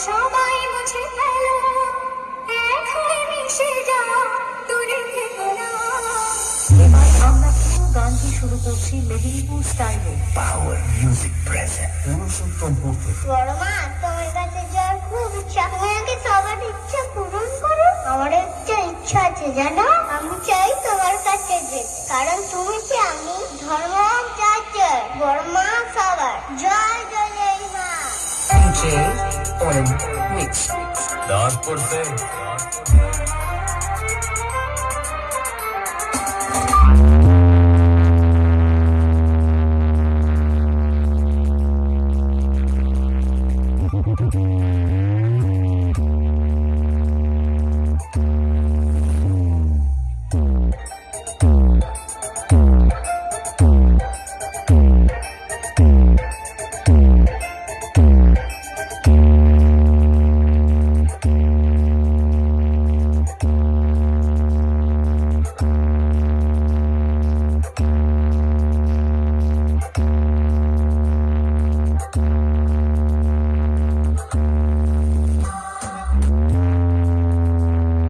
সবাই মুছে ফেলো, এক হয়ে মিশে যাও, দূরে থেকো না। এবার আমরা পুরো গানটি শুরু করছি মেদিনীপুর স্টাইলে। Power music present. পুরুষোত্তম পুত্র। বড় মা, তোমার কাছে যাওয়ার খুব ইচ্ছা। তুমি আমাকে সবার ইচ্ছা পূরণ করো। আমার একটা ইচ্ছা আছে জানো, আমি চাই তোমার কাছে যেতে, কারণ তুমি কি আমি ধর্ম চাচা বড় মা সবার জয় জয় এই মা। DJ on mix. দাঁত পড়ছে।